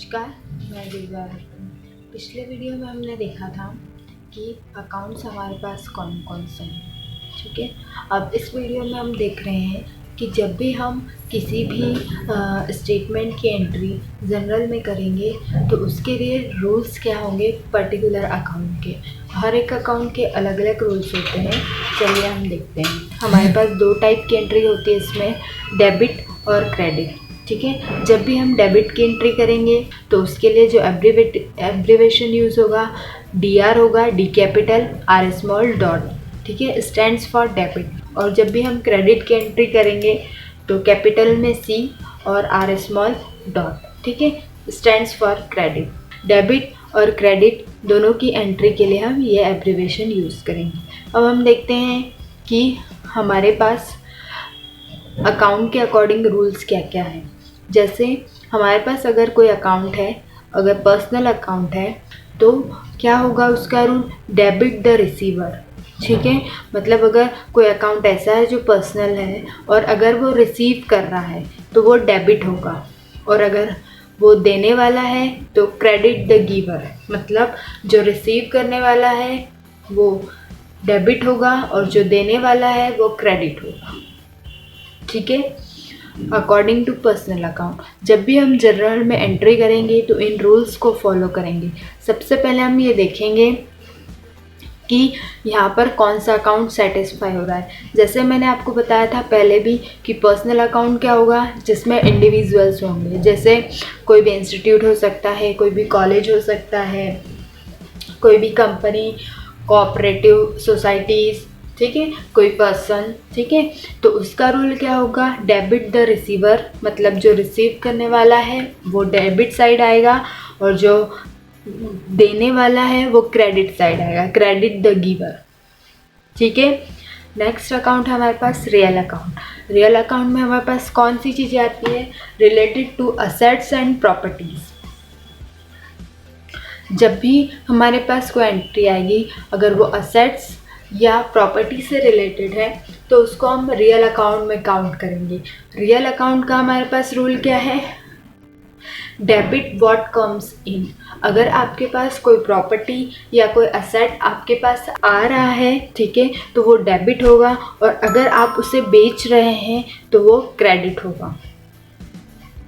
नमस्कार, मैं दुर्गा रतन। पिछले वीडियो में हमने देखा था कि अकाउंट्स हमारे पास कौन कौन से हैं। ठीक है, अब इस वीडियो में हम देख रहे हैं कि जब भी हम किसी भी स्टेटमेंट की एंट्री जनरल में करेंगे तो उसके लिए रूल्स क्या होंगे पर्टिकुलर अकाउंट के। हर एक अकाउंट के अलग अलग रूल्स होते हैं। चलिए हम देखते हैं। हमारे पास दो टाइप की एंट्री होती है इसमें, डेबिट और क्रेडिट। ठीक है, जब भी हम डेबिट की एंट्री करेंगे तो उसके लिए जो एब्रीवेशन यूज़ होगा DR होगा, D capital R small dot. ठीक है, स्टैंड्स फॉर डेबिट। और जब भी हम क्रेडिट की एंट्री करेंगे तो कैपिटल में C और R स्मॉल डॉट। ठीक है, स्टैंड्स फॉर क्रेडिट। डेबिट और क्रेडिट दोनों की एंट्री के लिए हम ये एब्रीवेशन यूज़ करेंगे। अब हम देखते हैं कि हमारे पास अकाउंट के अकॉर्डिंग रूल्स क्या क्या हैं। जैसे हमारे पास अगर कोई अकाउंट है, अगर पर्सनल अकाउंट है तो क्या होगा उसका रूल, डेबिट द रिसीवर। ठीक है, मतलब अगर कोई अकाउंट ऐसा है जो पर्सनल है और अगर वो रिसीव कर रहा है तो वो डेबिट होगा, और अगर वो देने वाला है तो क्रेडिट द गिवर, मतलब जो रिसीव करने वाला है वो डेबिट होगा और जो देने वाला है वो क्रेडिट होगा। ठीक है, अकॉर्डिंग टू पर्सनल अकाउंट जब भी हम जनरल में एंट्री करेंगे तो इन रूल्स को फॉलो करेंगे। सबसे पहले हम ये देखेंगे कि यहाँ पर कौन सा अकाउंट सेटिस्फाई हो रहा है। जैसे मैंने आपको बताया था पहले भी कि पर्सनल अकाउंट क्या होगा, जिसमें इंडिविजुअल्स होंगे। जैसे कोई भी इंस्टीट्यूट हो सकता है, कोई भी कॉलेज हो सकता है, कोई भी कंपनी, कोऑपरेटिव सोसाइटीज़, ठीक है, कोई पर्सन। ठीक है, तो उसका रूल क्या होगा, डेबिट द रिसीवर, मतलब जो रिसीव करने वाला है वो डेबिट साइड आएगा और जो देने वाला है वो क्रेडिट साइड आएगा, क्रेडिट द गिवर। ठीक है, नेक्स्ट अकाउंट है हमारे पास रियल अकाउंट। रियल अकाउंट में हमारे पास कौन सी चीज़ें आती है, related to assets and properties. जब भी हमारे पास कोई एंट्री आएगी अगर वो असेट्स या प्रॉपर्टी से रिलेटेड है तो उसको हम रियल अकाउंट में काउंट करेंगे। रियल अकाउंट का हमारे पास रूल क्या है, डेबिट व्हाट कम्स इन। अगर आपके पास कोई प्रॉपर्टी या कोई असेट आपके पास आ रहा है, ठीक है, तो वो डेबिट होगा, और अगर आप उसे बेच रहे हैं तो वो क्रेडिट होगा।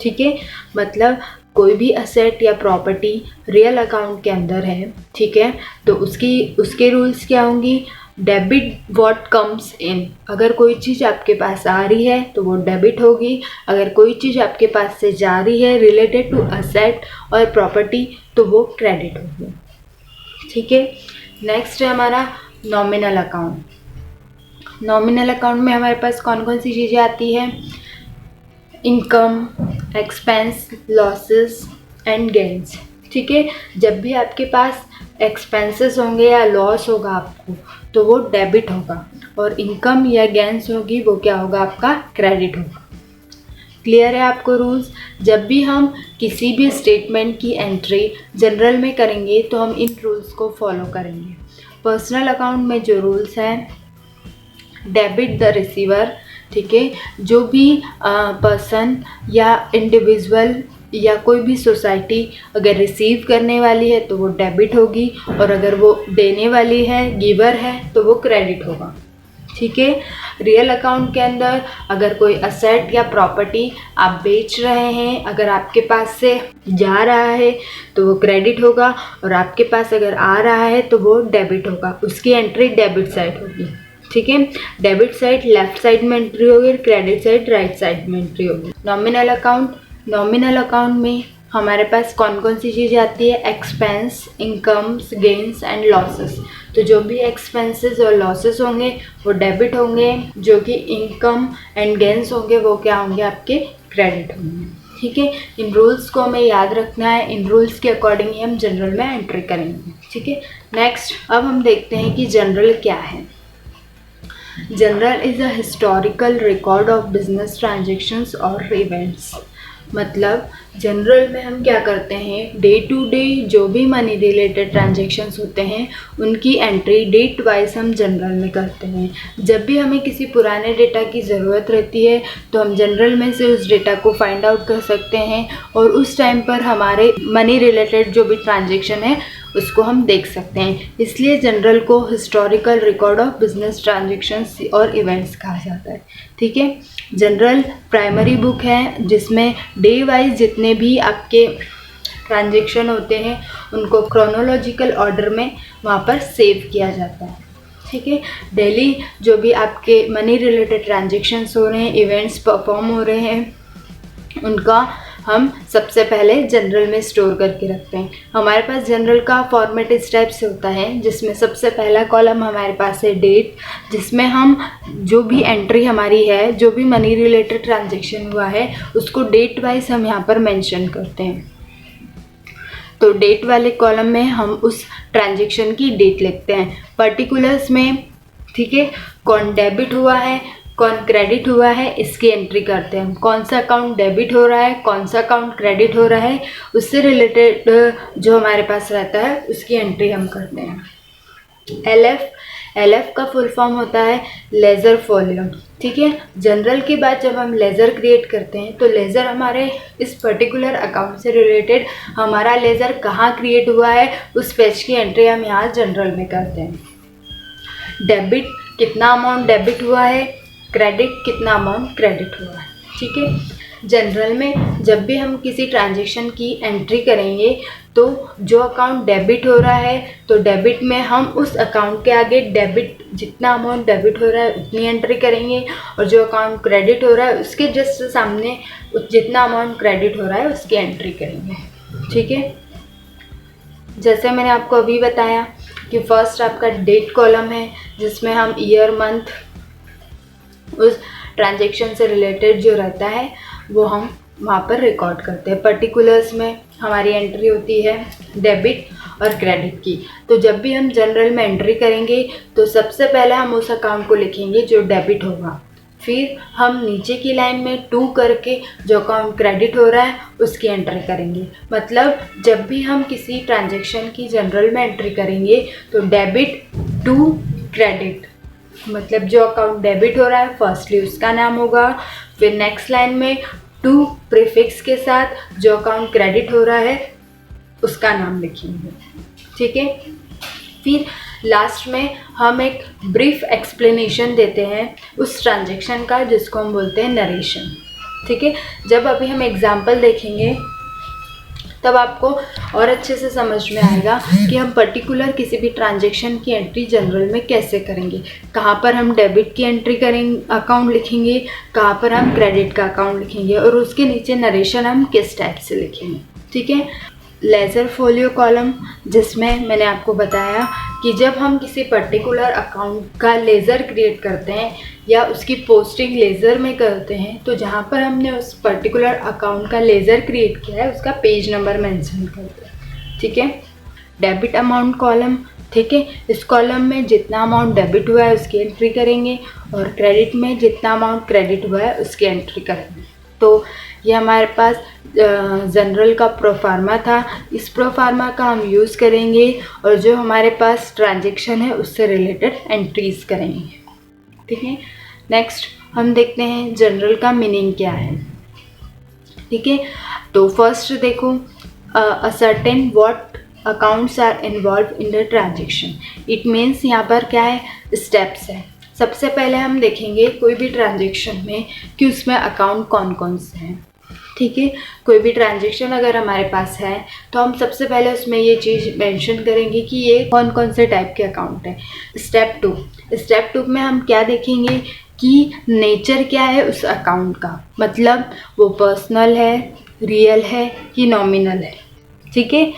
ठीक है, मतलब कोई भी असेट या प्रॉपर्टी रियल अकाउंट के अंदर है, ठीक है, तो उसके रूल्स क्या होंगी, डेबिट व्हाट कम्स इन। अगर कोई चीज़ आपके पास आ रही है तो वो डेबिट होगी, अगर कोई चीज़ आपके पास से जा रही है रिलेटेड टू असेट और प्रॉपर्टी तो वो क्रेडिट होगी। ठीक है, नेक्स्ट है हमारा नॉमिनल अकाउंट। नॉमिनल अकाउंट में हमारे पास कौन कौन सी चीज़ें आती है, income, expense, losses and gains. ठीक है, जब भी आपके पास एक्सपेंसेस होंगे या लॉस होगा आपको तो वो डेबिट होगा, और इनकम या गेन्स होगी वो क्या होगा, आपका क्रेडिट होगा। क्लियर है आपको रूल्स। जब भी हम किसी भी स्टेटमेंट की एंट्री जनरल में करेंगे तो हम इन रूल्स को फॉलो करेंगे। पर्सनल अकाउंट में जो रूल्स हैं, डेबिट द रिसीवर। ठीक है, जो भी पर्सन या इंडिविजुअल या कोई भी सोसाइटी अगर रिसीव करने वाली है तो वो डेबिट होगी, और अगर वो देने वाली है, गिवर है, तो वो क्रेडिट होगा। ठीक है, रियल अकाउंट के अंदर अगर कोई असेट या प्रॉपर्टी आप बेच रहे हैं, अगर आपके पास से जा रहा है तो वो क्रेडिट होगा, और आपके पास अगर आ रहा है तो वो डेबिट होगा, उसकी एंट्री डेबिट साइड होगी। ठीक है, डेबिट साइड लेफ्ट साइड में एंट्री होगी, क्रेडिट साइड राइट साइड में एंट्री होगी। नॉमिनल अकाउंट, नॉमिनल अकाउंट में हमारे पास कौन कौन सी चीज़ें आती है, expense, incomes, gains and losses. तो जो भी एक्सपेंसेस और लॉसेस होंगे वो डेबिट होंगे, जो कि इनकम एंड गेन्स होंगे वो क्या होंगे, आपके क्रेडिट होंगे। ठीक है, इन रूल्स को हमें याद रखना है, इन रूल्स के अकॉर्डिंग ही हम जनरल में एंट्री करेंगे। ठीक है, नेक्स्ट अब हम देखते हैं कि जनरल क्या है। General is a historical record of business transactions or events. मतलब जनरल में हम क्या करते हैं, डे टू डे जो भी मनी रिलेटेड ट्रांजेक्शन्स होते हैं उनकी एंट्री डेट वाइज हम जनरल में करते हैं। जब भी हमें किसी पुराने डेटा की ज़रूरत रहती है तो हम जनरल में से उस डेटा को फाइंड आउट कर सकते हैं और उस टाइम पर हमारे मनी रिलेटेड जो भी ट्रांजेक्शन है उसको हम देख सकते हैं। इसलिए जनरल को historical record of business transactions और इवेंट्स कहा जाता है। ठीक है, जनरल प्राइमरी बुक है जिसमें डे वाइज जितने भी आपके ट्रांजेक्शन होते हैं उनको क्रोनोलॉजिकल ऑर्डर में वहाँ पर सेव किया जाता है। ठीक है, डेली जो भी आपके मनी रिलेटेड ट्रांजेक्शन्स हो रहे हैं, इवेंट्स परफॉर्म हो रहे हैं, उनका हम सबसे पहले जनरल में स्टोर करके रखते हैं। हमारे पास जनरल का फॉर्मेट इस टाइप से होता है जिसमें सबसे पहला कॉलम हमारे पास है डेट, जिसमें हम जो भी एंट्री हमारी है, जो भी मनी रिलेटेड ट्रांजेक्शन हुआ है उसको डेट वाइज हम यहाँ पर मेंशन करते हैं। तो डेट वाले कॉलम में हम उस ट्रांजेक्शन की डेट लिखते हैं पर्टिकुलर्स में। ठीक है, कौन डेबिट हुआ है, कौन क्रेडिट हुआ है, इसकी एंट्री करते हैं। कौन सा अकाउंट डेबिट हो रहा है, कौन सा अकाउंट क्रेडिट हो रहा है, उससे रिलेटेड जो हमारे पास रहता है उसकी एंट्री हम करते हैं। एल एफ का फुल फॉर्म होता है लेजर फोलियो। ठीक है, जनरल के बाद जब हम लेजर क्रिएट करते हैं तो लेजर हमारे इस पर्टिकुलर अकाउंट से रिलेटेड हमारा लेजर कहाँ क्रिएट हुआ है उस पेज की एंट्री हम यहाँ जनरल में करते हैं। डेबिट, कितना अमाउंट डेबिट हुआ है, क्रेडिट, कितना अमाउंट क्रेडिट हुआ है। ठीक है, जनरल में जब भी हम किसी ट्रांजेक्शन की एंट्री करेंगे तो जो अकाउंट डेबिट हो रहा है तो डेबिट में हम उस अकाउंट के आगे डेबिट, जितना अमाउंट डेबिट हो रहा है उतनी एंट्री करेंगे, और जो अकाउंट क्रेडिट हो रहा है उसके जस्ट सामने जितना अमाउंट क्रेडिट हो रहा है उसकी एंट्री करेंगे। ठीक है, जैसे मैंने आपको अभी बताया कि फर्स्ट आपका डेट कॉलम है जिसमें हम ईयर, मंथ, उस ट्रांजेक्शन से रिलेटेड जो रहता है वो हम वहाँ पर रिकॉर्ड करते हैं। पर्टिकुलर्स में हमारी एंट्री होती है डेबिट और क्रेडिट की। तो जब भी हम जनरल में एंट्री करेंगे तो सबसे पहले हम उस अकाउंट को लिखेंगे जो डेबिट होगा, फिर हम नीचे की लाइन में 2 करके जो अकाउंट क्रेडिट हो रहा है उसकी एंट्री करेंगे। मतलब जब भी हम किसी ट्रांजेक्शन की जनरल में एंट्री करेंगे तो डेबिट टू क्रेडिट, मतलब जो अकाउंट डेबिट हो रहा है फर्स्टली उसका नाम होगा, फिर नेक्स्ट लाइन में 2 प्रीफिक्स के साथ जो अकाउंट क्रेडिट हो रहा है उसका नाम लिखेंगे। ठीक है, फिर लास्ट में हम एक ब्रीफ एक्सप्लेनेशन देते हैं उस ट्रांजेक्शन का जिसको हम बोलते हैं नरेशन। ठीक है, जब अभी हम एग्जाम्पल देखेंगे तब आपको और अच्छे से समझ में आएगा कि हम पर्टिकुलर किसी भी ट्रांजेक्शन की एंट्री जनरल में कैसे करेंगे, कहाँ पर हम डेबिट की एंट्री करेंगे, अकाउंट लिखेंगे, कहाँ पर हम क्रेडिट का अकाउंट लिखेंगे और उसके नीचे नरेशन हम किस टाइप से लिखेंगे। ठीक है, लेजर फोलियो कॉलम, जिसमें मैंने आपको बताया कि जब हम किसी पर्टिकुलर अकाउंट का लेज़र क्रिएट करते हैं या उसकी पोस्टिंग लेज़र में करते हैं तो जहाँ पर हमने उस पर्टिकुलर अकाउंट का लेज़र क्रिएट किया है उसका पेज नंबर मेंशन करते हैं। ठीक है, डेबिट अमाउंट कॉलम। ठीक है, इस कॉलम में जितना अमाउंट डेबिट हुआ है उसकी एंट्री करेंगे और क्रेडिट में जितना अमाउंट क्रेडिट हुआ है उसकी एंट्री करेंगे। तो ये हमारे पास जनरल का प्रोफार्मा था। इस प्रोफार्मा का हम यूज़ करेंगे और जो हमारे पास ट्रांजेक्शन है उससे रिलेटेड एंट्रीज करेंगे। ठीक है, नेक्स्ट हम देखते हैं जनरल का मीनिंग क्या है। ठीक है, तो फर्स्ट देखो, ascertain what accounts are involve in the transaction. It means यहाँ पर क्या है, स्टेप्स है। सबसे पहले हम देखेंगे कोई भी ट्रांजेक्शन में कि उसमें अकाउंट कौन कौन से हैं। ठीक है, कोई भी ट्रांजेक्शन अगर हमारे पास है तो हम सबसे पहले उसमें ये चीज़ मेंशन करेंगे कि ये कौन कौन से टाइप के अकाउंट है। स्टेप टू में हम क्या देखेंगे कि नेचर क्या है उस अकाउंट का, मतलब वो पर्सनल है, रियल है कि नॉमिनल है। ठीक है,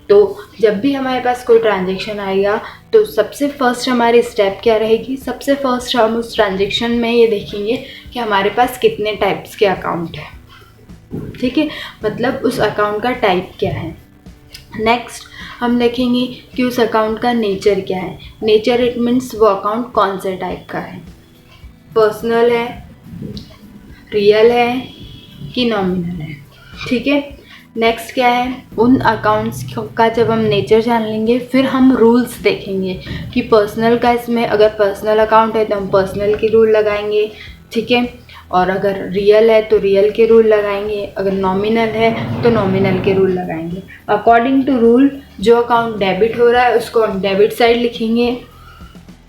तो जब भी हमारे पास कोई ट्रांजेक्शन आएगा तो सबसे फर्स्ट हमारी स्टेप क्या रहेगी, सबसे फर्स्ट हम उस ट्रांजेक्शन में ये देखेंगे कि हमारे पास कितने टाइप्स के अकाउंट है। ठीक है, मतलब उस अकाउंट का टाइप क्या है। नेक्स्ट हम देखेंगे कि उस अकाउंट का नेचर क्या है। नेचर इट मीन्स वो अकाउंट कौन से टाइप का है, पर्सनल है, रियल है कि नॉमिनल है। ठीक है। नेक्स्ट क्या है, उन अकाउंट्स का जब हम नेचर जान लेंगे फिर हम रूल्स देखेंगे कि पर्सनल का, इसमें अगर पर्सनल अकाउंट है तो हम पर्सनल के रूल लगाएंगे, ठीक है। और अगर रियल है तो रियल के रूल लगाएंगे, अगर नॉमिनल है तो नॉमिनल के रूल लगाएंगे। अकॉर्डिंग टू रूल जो अकाउंट डेबिट हो रहा है उसको हम डेबिट साइड लिखेंगे,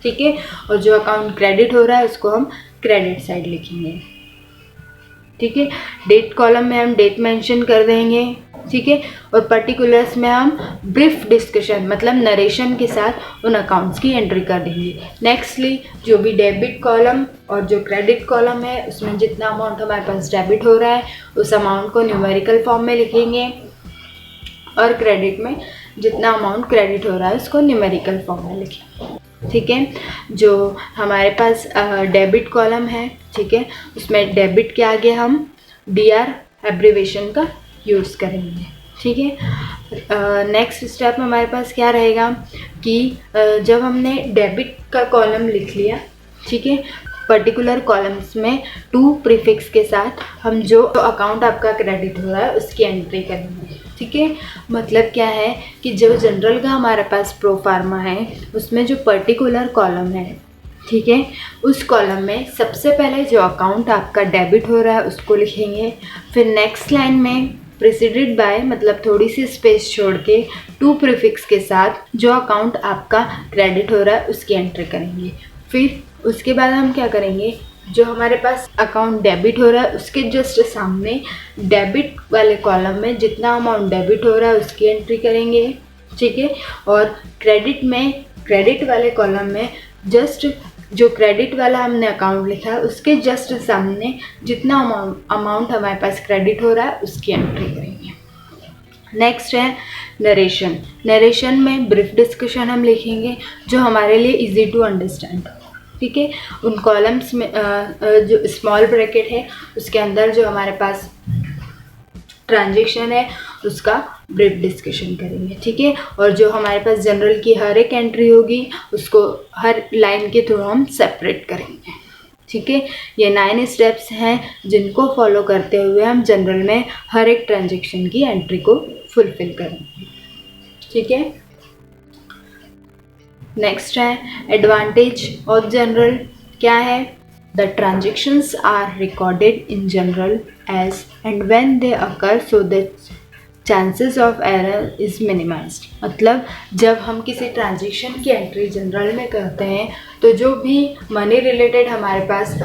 ठीक है। और जो अकाउंट क्रेडिट हो रहा है उसको हम क्रेडिट साइड लिखेंगे, ठीक है। डेट कॉलम में हम डेट मेंशन कर देंगे, ठीक है। और पर्टिकुलर्स में हम ब्रीफ डिस्कशन मतलब नरेशन के साथ उन अकाउंट्स की एंट्री कर देंगे। नेक्स्टली जो भी डेबिट कॉलम और जो क्रेडिट कॉलम है उसमें जितना अमाउंट हमारे पास डेबिट हो रहा है उस अमाउंट को न्यूमेरिकल फॉर्म में लिखेंगे, और क्रेडिट में जितना अमाउंट क्रेडिट हो रहा है उसको न्यूमेरिकल फॉर्म में लिखेंगे, ठीक है। जो हमारे पास डेबिट कॉलम है, ठीक है, उसमें डेबिट के आगे हम DR एब्रीवेशन का यूज़ करेंगे, ठीक है। नेक्स्ट स्टेप हमारे पास क्या रहेगा कि जब हमने डेबिट का कॉलम लिख लिया, ठीक है, पर्टिकुलर कॉलम्स में टू प्रीफिक्स के साथ हम जो अकाउंट आपका क्रेडिट हो रहा है उसकी एंट्री करेंगे, ठीक है। मतलब क्या है कि जो जनरल का हमारे पास प्रो फार्मा है उसमें जो पर्टिकुलर कॉलम है, ठीक है, उस कॉलम में सबसे पहले जो अकाउंट आपका डेबिट हो रहा है उसको लिखेंगे, फिर नेक्स्ट लाइन में प्रेसिडेड बाय मतलब थोड़ी सी स्पेस छोड़ के टू प्रीफिक्स के साथ जो अकाउंट आपका क्रेडिट हो रहा है उसकी एंट्री करेंगे। फिर उसके बाद हम क्या करेंगे, जो हमारे पास अकाउंट डेबिट हो रहा है उसके जस्ट सामने डेबिट वाले कॉलम में जितना अमाउंट डेबिट हो रहा है उसकी एंट्री करेंगे, ठीक है। और क्रेडिट में क्रेडिट वाले कॉलम में जस्ट जो क्रेडिट वाला हमने अकाउंट लिखा है उसके जस्ट सामने जितना अमाउंट हमारे पास क्रेडिट हो रहा है उसकी एंट्री करेंगे। नेक्स्ट है नरेशन। नरेशन में ब्रीफ डिस्कशन हम लिखेंगे जो हमारे लिए इजी टू अंडरस्टैंड, ठीक है। उन कॉलम्स में जो स्मॉल ब्रैकेट है उसके अंदर जो हमारे पास ट्रांजेक्शन है उसका ब्रीफ डिस्कशन करेंगे, ठीक है। और जो हमारे पास जनरल की हर एक एंट्री होगी उसको हर लाइन के थ्रू हम सेपरेट करेंगे, ठीक है। ये 9 स्टेप्स हैं जिनको फॉलो करते हुए हम जनरल में हर एक ट्रांजेक्शन की एंट्री को फुलफिल करेंगे, ठीक है। नेक्स्ट है एडवांटेज ऑफ जनरल। क्या है, the transactions are recorded in journal as and when they occur so that chances of error is minimized। मतलब जब हम किसी ट्रांजेक्शन की एंट्री जनरल में करते हैं तो जो भी मनी रिलेटेड हमारे पास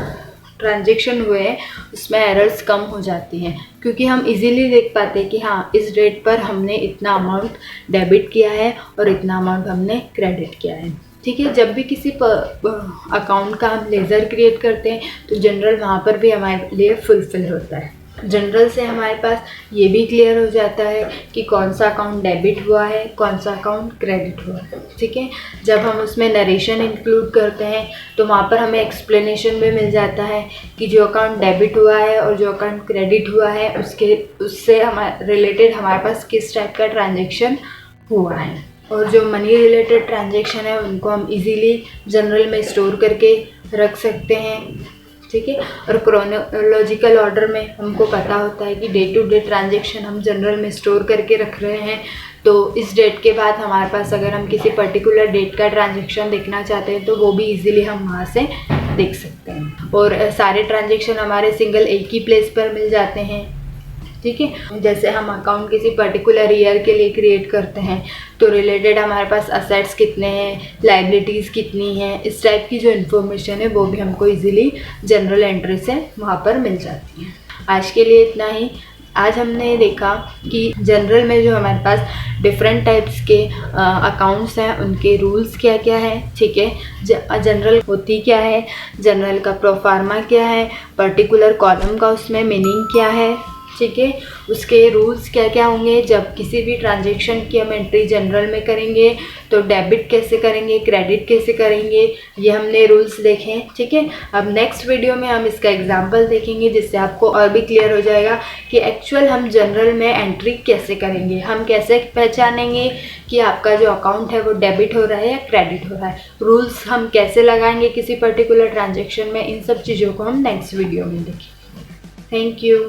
ट्रांजेक्शन हुए हैं उसमें एरर्स कम हो जाती हैं, क्योंकि हम इजीली देख पाते हैं कि हाँ इस डेट पर हमने इतना अमाउंट डेबिट किया है और इतना अमाउंट हमने क्रेडिट किया है, ठीक है। जब भी किसी अकाउंट का हम लेज़र क्रिएट करते हैं तो जनरल वहाँ पर भी हमारे लिए फुलफिल होता है। जनरल से हमारे पास ये भी क्लियर हो जाता है कि कौन सा अकाउंट डेबिट हुआ है, कौन सा अकाउंट क्रेडिट हुआ है, ठीक है। जब हम उसमें नरेशन इंक्लूड करते हैं तो वहाँ पर हमें एक्सप्लेनेशन भी मिल जाता है कि जो अकाउंट डेबिट हुआ है और जो अकाउंट क्रेडिट हुआ है उससे रिलेटेड हमारे पास किस टाइप का ट्रांजेक्शन हुआ है। और जो मनी रिलेटेड ट्रांजेक्शन है उनको हम इजीली जनरल में स्टोर करके रख सकते हैं, ठीक है। और क्रोनोलॉजिकल ऑर्डर में हमको पता होता है कि डे टू डे ट्रांजेक्शन हम जनरल में स्टोर करके रख रहे हैं, तो इस डेट के बाद हमारे पास अगर हम किसी पर्टिकुलर डेट का ट्रांजेक्शन देखना चाहते हैं तो वो भी इजीली हम वहाँ से देख सकते हैं। और सारे ट्रांजेक्शन हमारे सिंगल एक ही प्लेस पर मिल जाते हैं, ठीक है। जैसे हम अकाउंट किसी पर्टिकुलर ईयर के लिए क्रिएट करते हैं तो रिलेटेड हमारे पास असेट्स कितने हैं, लाइबिलिटीज़ कितनी हैं, इस टाइप की जो इन्फॉर्मेशन है वो भी हमको इजीली जनरल एंट्री से वहाँ पर मिल जाती है। आज के लिए इतना ही। आज हमने देखा कि जनरल में जो हमारे पास डिफरेंट टाइप्स के अकाउंट्स हैं उनके रूल्स क्या क्या है, ठीक है। जनरल होती क्या है, जनरल का प्रोफार्मा क्या है, पर्टिकुलर कॉलम का उसमें मीनिंग क्या है, ठीक है। उसके रूल्स क्या क्या होंगे, जब किसी भी ट्रांजेक्शन की हम एंट्री जनरल में करेंगे तो डेबिट कैसे करेंगे, क्रेडिट कैसे करेंगे, ये हमने रूल्स देखे, ठीक है। अब नेक्स्ट वीडियो में हम इसका एग्जांपल देखेंगे जिससे आपको और भी क्लियर हो जाएगा कि एक्चुअल हम जनरल में एंट्री कैसे करेंगे, हम कैसे पहचानेंगे कि आपका जो अकाउंट है वो डेबिट हो रहा है या क्रेडिट हो रहा है, रूल्स हम कैसे लगाएंगे किसी पर्टिकुलर ट्रांजेक्शन में, इन सब चीज़ों को हम नेक्स्ट वीडियो में देखेंगे। Thank you.